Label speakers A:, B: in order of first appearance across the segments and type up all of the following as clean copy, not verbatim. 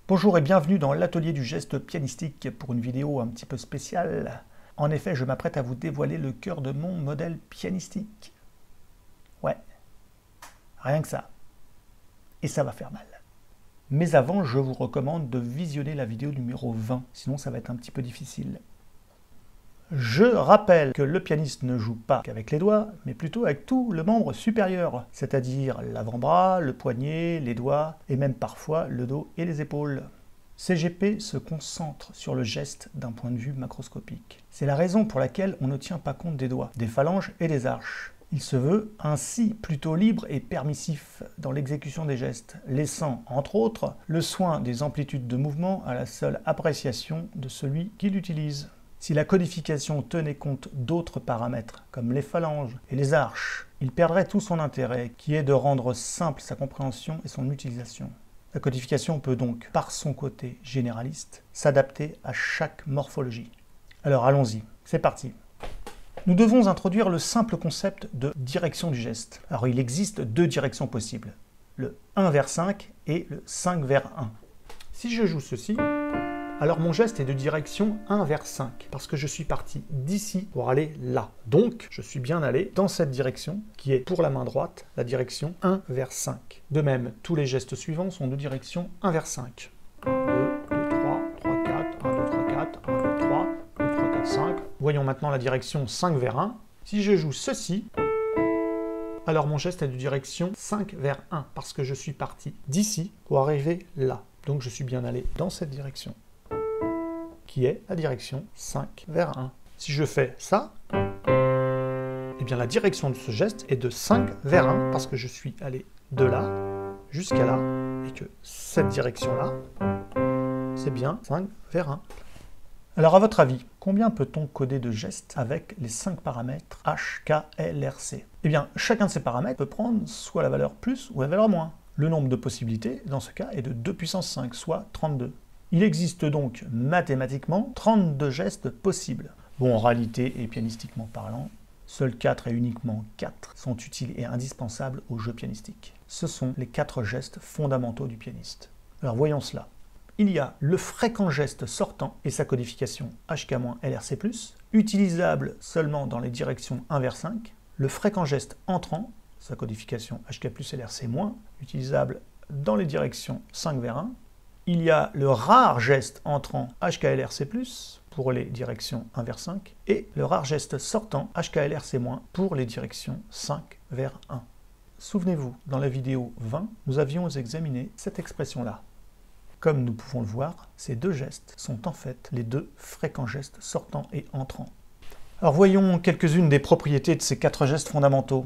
A: Bonjour et bienvenue dans l'atelier du geste pianistique pour une vidéo un petit peu spéciale. En effet, je m'apprête à vous dévoiler le cœur de mon modèle pianistique. Ouais, rien que ça. Et ça va faire mal. Mais avant, je vous recommande de visionner la vidéo numéro 20, sinon ça va être un petit peu difficile. Je rappelle que le pianiste ne joue pas qu'avec les doigts, mais plutôt avec tout le membre supérieur, c'est-à-dire l'avant-bras, le poignet, les doigts, et même parfois le dos et les épaules. CGP se concentre sur le geste d'un point de vue macroscopique. C'est la raison pour laquelle on ne tient pas compte des doigts, des phalanges et des arches. Il se veut ainsi plutôt libre et permissif dans l'exécution des gestes, laissant, entre autres, le soin des amplitudes de mouvement à la seule appréciation de celui qui l'utilise. Si la codification tenait compte d'autres paramètres, comme les phalanges et les arches, il perdrait tout son intérêt, qui est de rendre simple sa compréhension et son utilisation. La codification peut donc, par son côté généraliste, s'adapter à chaque morphologie. Alors allons-y, c'est parti. Nous devons introduire le simple concept de direction du geste. Alors il existe deux directions possibles, le 1 vers 5 et le 5 vers 1. Si je joue ceci, alors mon geste est de direction 1 vers 5, parce que je suis parti d'ici pour aller là. Donc, je suis bien allé dans cette direction, qui est pour la main droite, la direction 1 vers 5. De même, tous les gestes suivants sont de direction 1 vers 5. 1, 2, 2, 3, 3, 4, 1, 2, 3, 4, 1, 2, 3, 2, 3, 4, 5. Voyons maintenant la direction 5 vers 1. Si je joue ceci, alors mon geste est de direction 5 vers 1, parce que je suis parti d'ici pour arriver là. Donc je suis bien allé dans cette direction, qui est la direction 5 vers 1. Si je fais ça, eh bien la direction de ce geste est de 5 vers 1, parce que je suis allé de là jusqu'à là, et que cette direction-là, c'est bien 5 vers 1. Alors à votre avis, combien peut-on coder de gestes avec les 5 paramètres H, K, L, R, C? Eh bien, chacun de ces paramètres peut prendre soit la valeur plus ou la valeur moins. Le nombre de possibilités, dans ce cas, est de 2 puissance 5, soit 32. Il existe donc mathématiquement 32 gestes possibles. Bon, en réalité et pianistiquement parlant, seuls 4 et uniquement 4 sont utiles et indispensables au jeu pianistique. Ce sont les 4 gestes fondamentaux du pianiste. Alors voyons cela. Il y a le fréquent geste sortant et sa codification HK-LRC+, utilisable seulement dans les directions 1 vers 5, le fréquent geste entrant, sa codification HK+LRC-, utilisable dans les directions 5 vers 1, il y a le rare geste entrant HK-LRC+, pour les directions 1 vers 5, et le rare geste sortant HK-LRC- pour les directions 5 vers 1. Souvenez-vous, dans la vidéo 20, nous avions examiné cette expression-là. Comme nous pouvons le voir, ces deux gestes sont en fait les deux fréquents gestes sortants et entrants. Alors voyons quelques-unes des propriétés de ces 4 gestes fondamentaux.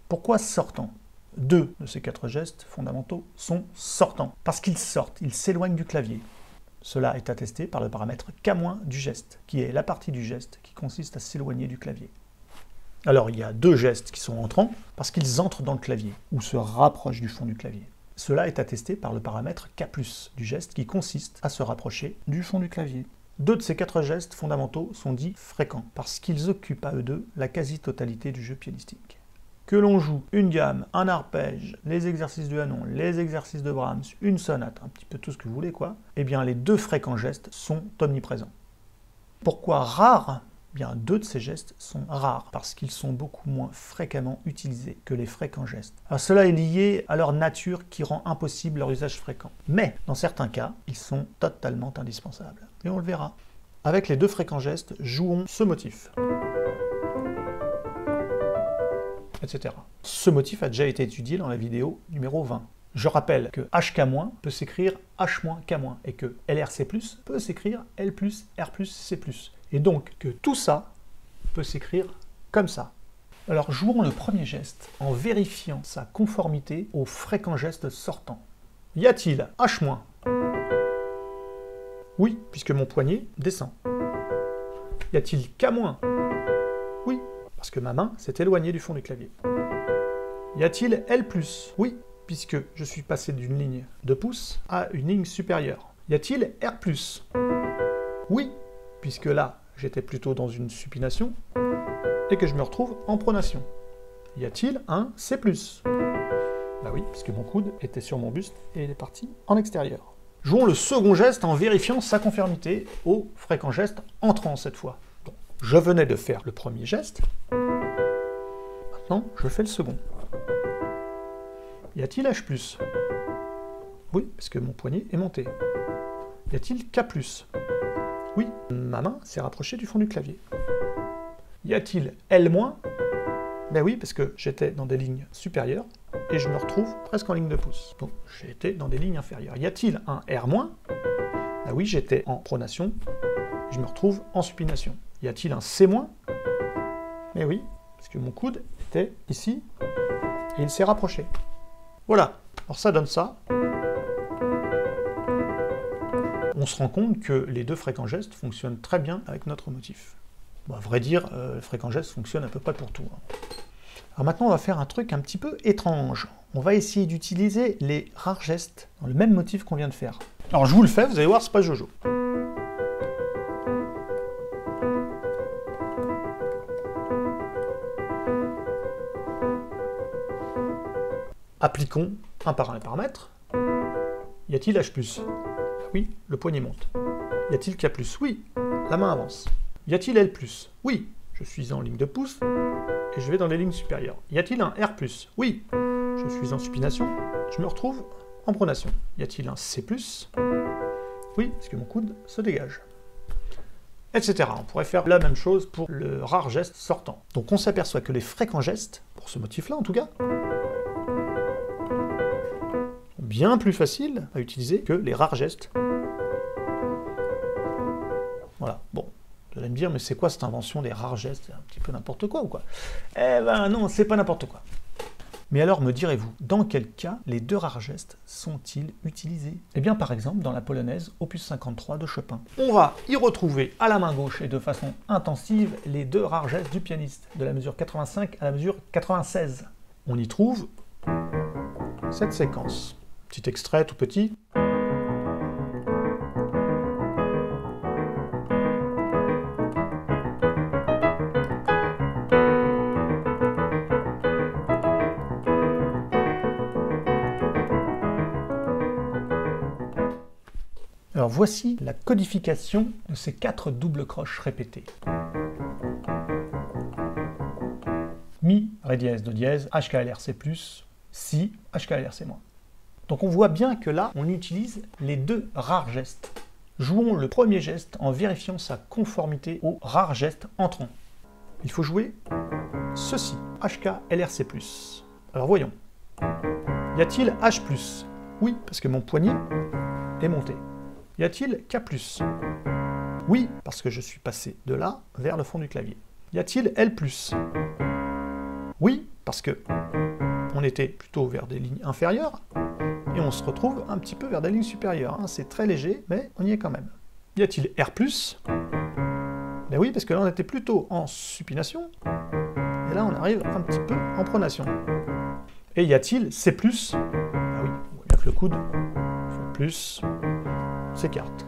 A: Pourquoi sortants? 2 de ces 4 gestes fondamentaux sont sortants, parce qu'ils sortent, ils s'éloignent du clavier. Cela est attesté par le paramètre K- du geste, qui est la partie du geste qui consiste à s'éloigner du clavier. Alors il y a 2 gestes qui sont entrants, parce qu'ils entrent dans le clavier, ou se rapprochent du fond du clavier. Cela est attesté par le paramètre K+, du geste qui consiste à se rapprocher du fond du clavier. 2 de ces 4 gestes fondamentaux sont dits fréquents, parce qu'ils occupent à eux deux la quasi-totalité du jeu pianistique. Que l'on joue une gamme, un arpège, les exercices de Hanon, les exercices de Brahms, une sonate, un petit peu tout ce que vous voulez quoi, eh bien les 2 fréquents gestes sont omniprésents. Pourquoi rares? Bien 2 de ces gestes sont rares, parce qu'ils sont beaucoup moins fréquemment utilisés que les fréquents gestes. Alors cela est lié à leur nature qui rend impossible leur usage fréquent. Mais dans certains cas, ils sont totalement indispensables. Et on le verra. Avec les 2 fréquents gestes, jouons ce motif, etc. Ce motif a déjà été étudié dans la vidéo numéro 20. Je rappelle que HK- peut s'écrire H-K- et que LRC+, peut s'écrire L+, R+, C+. Et donc que tout ça peut s'écrire comme ça. Alors jouons le premier geste en vérifiant sa conformité au fréquent geste sortant. Y a-t-il H-? Oui, puisque mon poignet descend. Y a-t-il K-? Oui, parce que ma main s'est éloignée du fond du clavier. Y a-t-il L+? Oui, puisque je suis passé d'une ligne de pouce à une ligne supérieure. Y a-t-il R+? Oui, puisque là, j'étais plutôt dans une supination, et que je me retrouve en pronation. Y a-t-il un C+? Bah oui, puisque mon coude était sur mon buste, et il est parti en extérieur. Jouons le second geste en vérifiant sa conformité au fréquent geste entrant cette fois. Donc, je venais de faire le premier geste. Maintenant, je fais le second. Y a-t-il H+? Oui, parce que mon poignet est monté. Y a-t-il K+? Oui, ma main s'est rapprochée du fond du clavier. Y a-t-il L-? Ben oui, parce que j'étais dans des lignes supérieures et je me retrouve presque en ligne de pouce. Donc j'ai été dans des lignes inférieures. Y a-t-il un R-? Ben oui, j'étais en pronation, je me retrouve en supination. Y a-t-il un C-? Ben oui, parce que mon coude était ici et il s'est rapproché. Voilà, alors ça donne ça. On se rend compte que les deux fréquents gestes fonctionnent très bien avec notre motif. Bon, à vrai dire, le fréquent geste fonctionne à peu près pour tout. Alors maintenant, on va faire un truc un petit peu étrange. On va essayer d'utiliser les rares gestes dans le même motif qu'on vient de faire. Alors je vous le fais, vous allez voir, c'est pas Jojo. Appliquons un par un les paramètres. Y a-t-il H+? Oui, le poignet monte. Y a-t-il K+? Oui, la main avance. Y a-t-il L+? Oui, je suis en ligne de pouce et je vais dans les lignes supérieures. Y a-t-il un R+? Oui, je suis en supination, je me retrouve en pronation. Y a-t-il un C+? Oui, parce que mon coude se dégage. Etc. On pourrait faire la même chose pour le rare geste sortant. Donc on s'aperçoit que les fréquents gestes, pour ce motif-là en tout cas, bien plus facile à utiliser que les rares gestes. Voilà, bon, vous allez me dire, mais c'est quoi cette invention des rares gestes? C'est un petit peu n'importe quoi ou quoi? Eh ben non, c'est pas n'importe quoi. Mais alors me direz-vous, dans quel cas les deux rares gestes sont-ils utilisés? Eh bien par exemple dans la polonaise opus 53 de Chopin. On va y retrouver à la main gauche et de façon intensive les deux rares gestes du pianiste, de la mesure 85 à la mesure 96. On y trouve cette séquence. Petit extrait tout petit. Alors voici la codification de ces 4 doubles croches répétées. Mi, Ré dièse, Do dièse, HKLRC+, Si, HKLRC-. Donc on voit bien que là, on utilise les deux rares gestes. Jouons le premier geste en vérifiant sa conformité au rare geste entrant. Il faut jouer ceci, HKLRC+. Alors voyons. Y a-t-il H+? Oui, parce que mon poignet est monté. Y a-t-il K+? Oui, parce que je suis passé de là vers le fond du clavier. Y a-t-il L+? Oui, parce que on était plutôt vers des lignes inférieures, et on se retrouve un petit peu vers des lignes supérieures. C'est très léger, mais on y est quand même. Y a-t-il R+? Ben oui, parce que là on était plutôt en supination, et là on arrive un petit peu en pronation. Et y a-t-il C+? Ah oui, on voit bien que le coude, plus, s'écarte.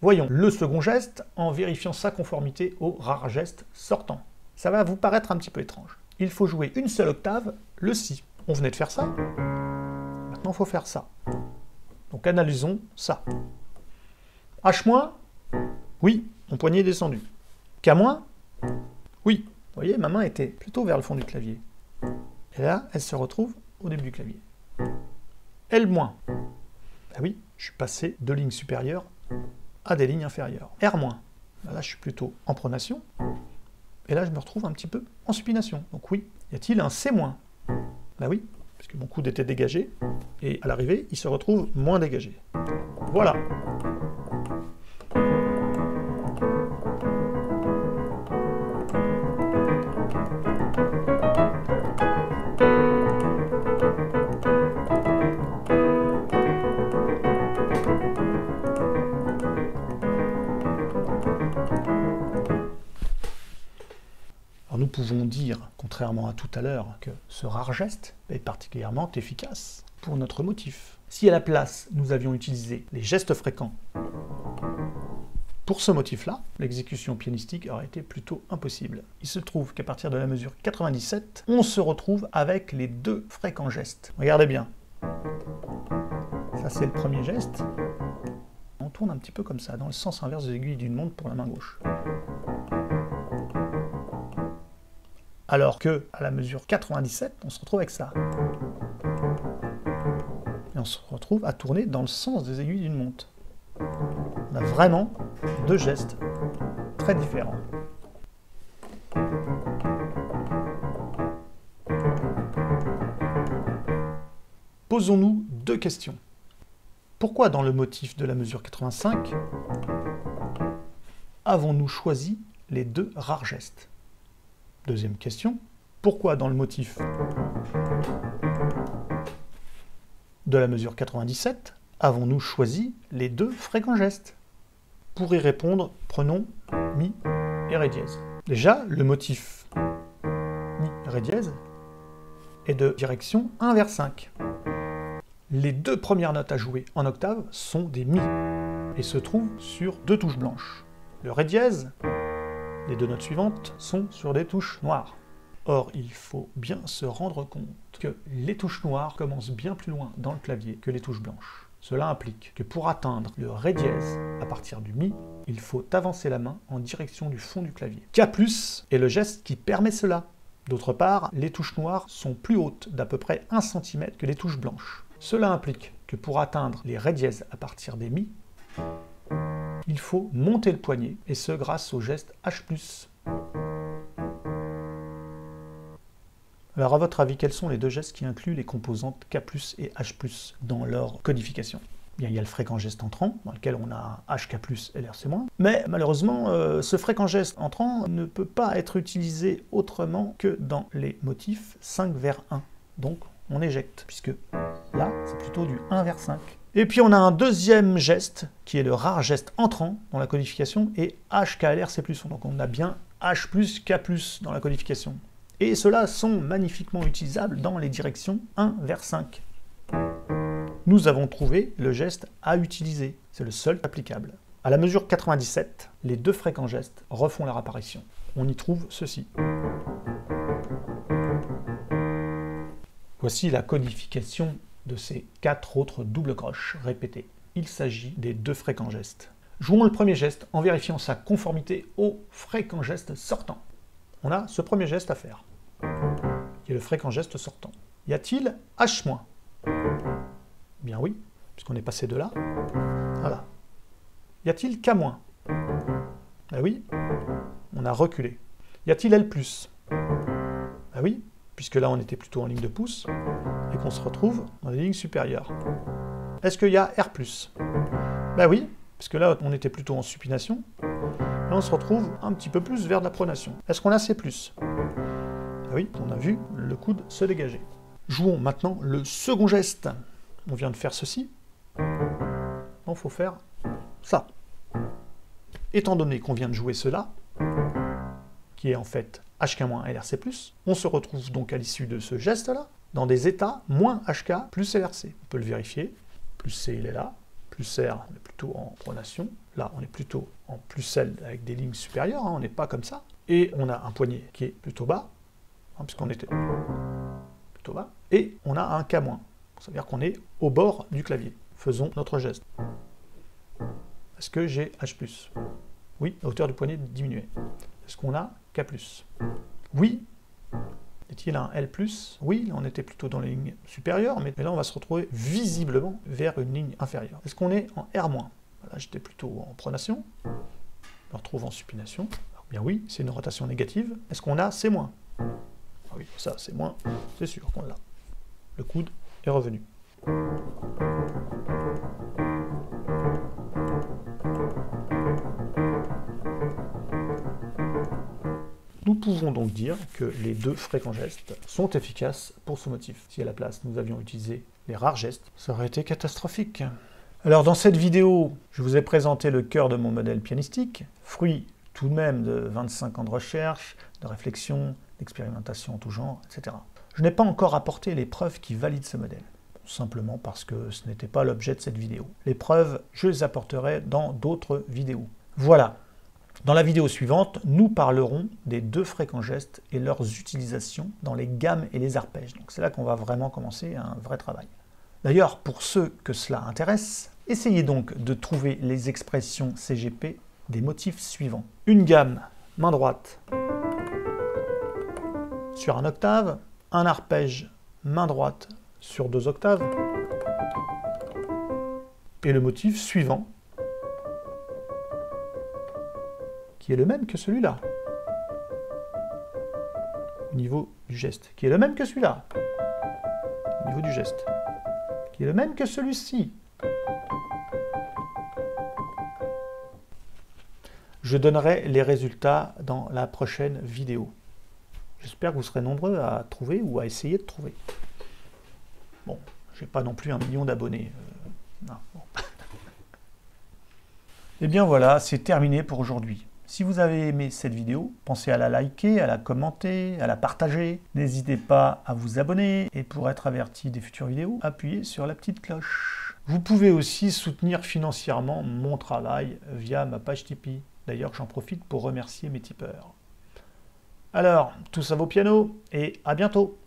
A: Voyons le second geste en vérifiant sa conformité au rare geste sortant. Ça va vous paraître un petit peu étrange. Il faut jouer une seule octave, le Si. On venait de faire ça. Maintenant, il faut faire ça. Donc, analysons ça. H-, oui, mon poignet est descendu. K-, oui. Vous voyez, ma main était plutôt vers le fond du clavier. Et là, elle se retrouve au début du clavier. L-, ben oui, je suis passé de lignes supérieures à des lignes inférieures. R-, ben là, je suis plutôt en pronation. Et là, je me retrouve un petit peu en supination. Donc oui, y a-t-il un C-? Ben oui, parce que mon coude était dégagé, et à l'arrivée, il se retrouve moins dégagé. Voilà. Nous pouvons dire, contrairement à tout à l'heure, que ce rare geste est particulièrement efficace pour notre motif. Si à la place, nous avions utilisé les gestes fréquents pour ce motif-là, l'exécution pianistique aurait été plutôt impossible. Il se trouve qu'à partir de la mesure 97, on se retrouve avec les deux fréquents gestes. Regardez bien. Ça, c'est le premier geste. tourne un petit peu comme ça, dans le sens inverse de l'aiguille d'une montre pour la main gauche. Alors que, à la mesure 97, on se retrouve avec ça. Et on se retrouve à tourner dans le sens des aiguilles d'une montre. On a vraiment deux gestes très différents. Posons-nous deux questions. Pourquoi dans le motif de la mesure 85 avons-nous choisi les deux rares gestes? Deuxième question, pourquoi dans le motif de la mesure 97 avons-nous choisi les deux fréquents gestes? Pour y répondre, prenons Mi et Ré dièse. Déjà, le motif Mi, Ré dièse est de direction 1 vers 5. Les deux premières notes à jouer en octave sont des Mi et se trouvent sur deux touches blanches. Le Ré dièse, les deux notes suivantes, sont sur des touches noires. Or, il faut bien se rendre compte que les touches noires commencent bien plus loin dans le clavier que les touches blanches. Cela implique que pour atteindre le Ré dièse à partir du Mi, il faut avancer la main en direction du fond du clavier. K+ est le geste qui permet cela. D'autre part, les touches noires sont plus hautes d'à peu près 1 cm que les touches blanches. Cela implique que pour atteindre les Ré dièse à partir des Mi, il faut monter le poignet, et ce grâce au geste H+. Alors à votre avis, quels sont les deux gestes qui incluent les composantes K+ et H+ dans leur codification? Bien, il y a le fréquent geste entrant, dans lequel on a HK+ et LRC-. Mais malheureusement, ce fréquent geste entrant ne peut pas être utilisé autrement que dans les motifs 5 vers 1. Donc on éjecte, puisque là, c'est plutôt du 1 vers 5. Et puis on a un deuxième geste, qui est le rare geste entrant dans la codification, et HKLRC+. Donc on a bien H+, K+ dans la codification. Et ceux-là sont magnifiquement utilisables dans les directions 1 vers 5. Nous avons trouvé le geste à utiliser, c'est le seul applicable. À la mesure 97, les deux fréquents gestes refont leur apparition. On y trouve ceci. Voici la codification de ces 4 autres doubles croches répétées. Il s'agit des deux fréquents gestes. Jouons le premier geste en vérifiant sa conformité au fréquent geste sortant. On a ce premier geste à faire, qui est le fréquent geste sortant. Y a-t-il H-? Bien oui, puisqu'on est passé de là. Voilà. Y a-t-il K-? Ben oui, on a reculé. Y a-t-il L+? Ben oui, puisque là on était plutôt en ligne de pouce, et qu'on se retrouve dans les lignes supérieures. Est-ce qu'il y a R+? Ben oui, puisque là on était plutôt en supination, et on se retrouve un petit peu plus vers de la pronation. Est-ce qu'on a C+? Ben oui, on a vu le coude se dégager. Jouons maintenant le second geste. On vient de faire ceci. Il faut faire ça. Étant donné qu'on vient de jouer cela, qui est en fait HK- LRC+, on se retrouve donc à l'issue de ce geste-là, dans des états moins HK plus LRC. On peut le vérifier. Plus C, il est là. Plus R, on est plutôt en pronation. Là, on est plutôt en plus L avec des lignes supérieures. On n'est pas comme ça. Et on a un poignet qui est plutôt bas, puisqu'on était plutôt bas. Et on a un K-. Ça veut dire qu'on est au bord du clavier. Faisons notre geste. Est-ce que j'ai H+? Oui, la hauteur du poignet diminuée. Est-ce qu'on a K+? Oui. Est-il un L+? Oui, là on était plutôt dans les lignes supérieures, mais là on va se retrouver visiblement vers une ligne inférieure. Est-ce qu'on est en R-? Là j'étais plutôt en pronation. Je me retrouve en supination. Alors, bien oui, c'est une rotation négative. Est-ce qu'on a C-? Ah oui, ça c'est moins, c'est sûr qu'on l'a. Le coude est revenu. Nous pouvons donc dire que les deux fréquents gestes sont efficaces pour ce motif. Si à la place nous avions utilisé les rares gestes, ça aurait été catastrophique. Alors dans cette vidéo, je vous ai présenté le cœur de mon modèle pianistique, fruit tout de même de 25 ans de recherche, de réflexion, d'expérimentation en tout genre, etc. Je n'ai pas encore apporté les preuves qui valident ce modèle, simplement parce que ce n'était pas l'objet de cette vidéo. Les preuves, je les apporterai dans d'autres vidéos. Voilà. Dans la vidéo suivante, nous parlerons des deux fréquents gestes et leurs utilisations dans les gammes et les arpèges. Donc c'est là qu'on va vraiment commencer un vrai travail. D'ailleurs, pour ceux que cela intéresse, Essayez donc de trouver les expressions CGP des motifs suivants. Une gamme, main droite, sur un octave, un arpège, main droite, sur 2 octaves, et le motif suivant, qui est le même que celui-là, au niveau du geste, qui est le même que celui-là, au niveau du geste, qui est le même que celui-ci. Je donnerai les résultats dans la prochaine vidéo. J'espère que vous serez nombreux à trouver ou à essayer de trouver. Bon, j'ai pas non plus 1 million d'abonnés. Non, bon. Et bien voilà, c'est terminé pour aujourd'hui. Si vous avez aimé cette vidéo, pensez à la liker, à la commenter, à la partager. N'hésitez pas à vous abonner et pour être averti des futures vidéos, appuyez sur la petite cloche. Vous pouvez aussi soutenir financièrement mon travail via ma page Tipeee. D'ailleurs, j'en profite pour remercier mes tipeurs. Alors, tous à vos pianos et à bientôt!